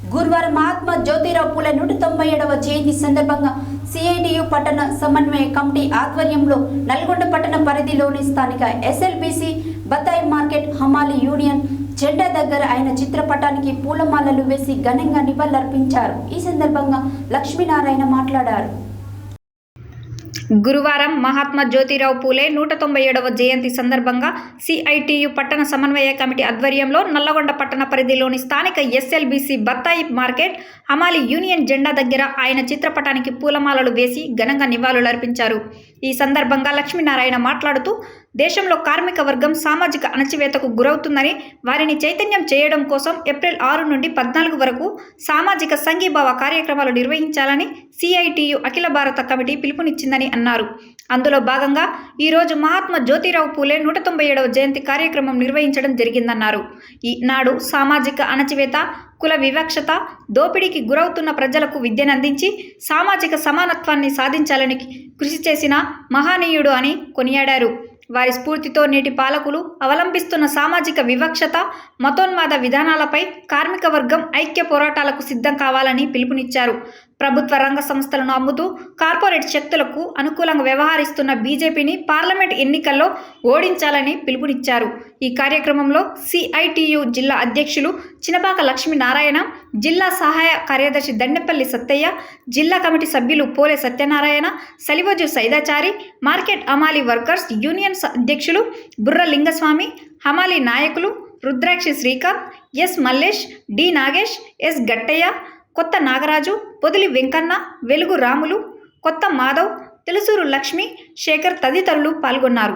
గురువారం మహాత్మా జ్యోతిరావు పూలే 197వ జయంతి సందర్భంగా సిఐటియు పట్టణ సమన్వయ కమిటీ ఆధ్వర్యంలో నల్గొండ పట్టణ పరిధిలోని స్థానిక ఎస్ఎల్బిసి బత్తాయి మార్కెట్ హమాలి యూనియన్ జెండా దగ్గర ఆయన చిత్రపటానికి పూలమాలలు వేసి ఘనంగా నివాళులర్పించారు. ఈ సందర్భంగా లక్ష్మీనారాయణ మాట్లాడారు. గురువారం మహాత్మా జ్యోతిరావు పూలే 197వ జయంతి సందర్భంగా సిఐటియు పట్టణ సమన్వయ కమిటీ ఆధ్వర్యంలో నల్లగొండ పట్టణ పరిధిలోని స్థానిక ఎస్ఎల్బిసి బత్తాయి మార్కెట్ హమాలి యూనియన్ జెండా దగ్గర ఆయన చిత్రపటానికి పూలమాలలు వేసి ఘనంగా నివాళులర్పించారు. ఈ సందర్భంగా లక్ష్మీనారాయణ మాట్లాడుతూ దేశంలో కార్మిక వర్గం సామాజిక అణచివేతకు గురవుతుందని, వారిని చైతన్యం చేయడం కోసం ఏప్రిల్ 6 నుండి 14 వరకు సామాజిక సంఘీభావ కార్యక్రమాలు నిర్వహించాలని సిఐటియు అఖిల భారత కమిటీ పిలుపునిచ్చిందని అన్నారు. అందులో భాగంగా ఈరోజు మహాత్మా జ్యోతిరావు పూలే 197వ జయంతి కార్యక్రమం నిర్వహించడం జరిగిందన్నారు. ఈనాడు సామాజిక అణచివేత, కుల వివక్షత, దోపిడీకి గురవుతున్న ప్రజలకు విద్యనందించి సామాజిక సమానత్వాన్ని సాధించాలని కృషి చేసిన మహనీయుడు అని కొనియాడారు. వారి స్ఫూర్తితో నేటి పాలకులు అవలంబిస్తున్న సామాజిక వివక్షత, మతోన్మాద విధానాలపై కార్మిక వర్గం ఐక్య పోరాటాలకు సిద్ధం కావాలని పిలుపునిచ్చారు. ప్రభుత్వ రంగ సంస్థలను అమ్ముతూ కార్పొరేట్ శక్తులకు అనుకూలంగా వ్యవహరిస్తున్న బీజేపీని పార్లమెంట్ ఎన్నికల్లో ఓడించాలని పిలుపునిచ్చారు. ఈ కార్యక్రమంలో సిఐటియు జిల్లా అధ్యక్షులు చినపాక లక్ష్మీనారాయణ, జిల్లా సహాయ కార్యదర్శి దండెపల్లి సత్తయ్య, జిల్లా కమిటీ సభ్యులు పోలే సత్యనారాయణ, సలివోజు సైదాచారి, మార్కెట్ హమాలి వర్కర్స్ యూనియన్ అధ్యక్షులు బుర్ర లింగస్వామి, హమాలి నాయకులు Rudrakshi Srikanth, S Mallesh, D Nagesh, S Gattaiah, Kotha Nagaraju, Podili Venkanna, వెలుగు రాములు, కొత్త మాధవ్, తెలుసూరు లక్ష్మి, శేఖర్ తదితరులు పాల్గొన్నారు.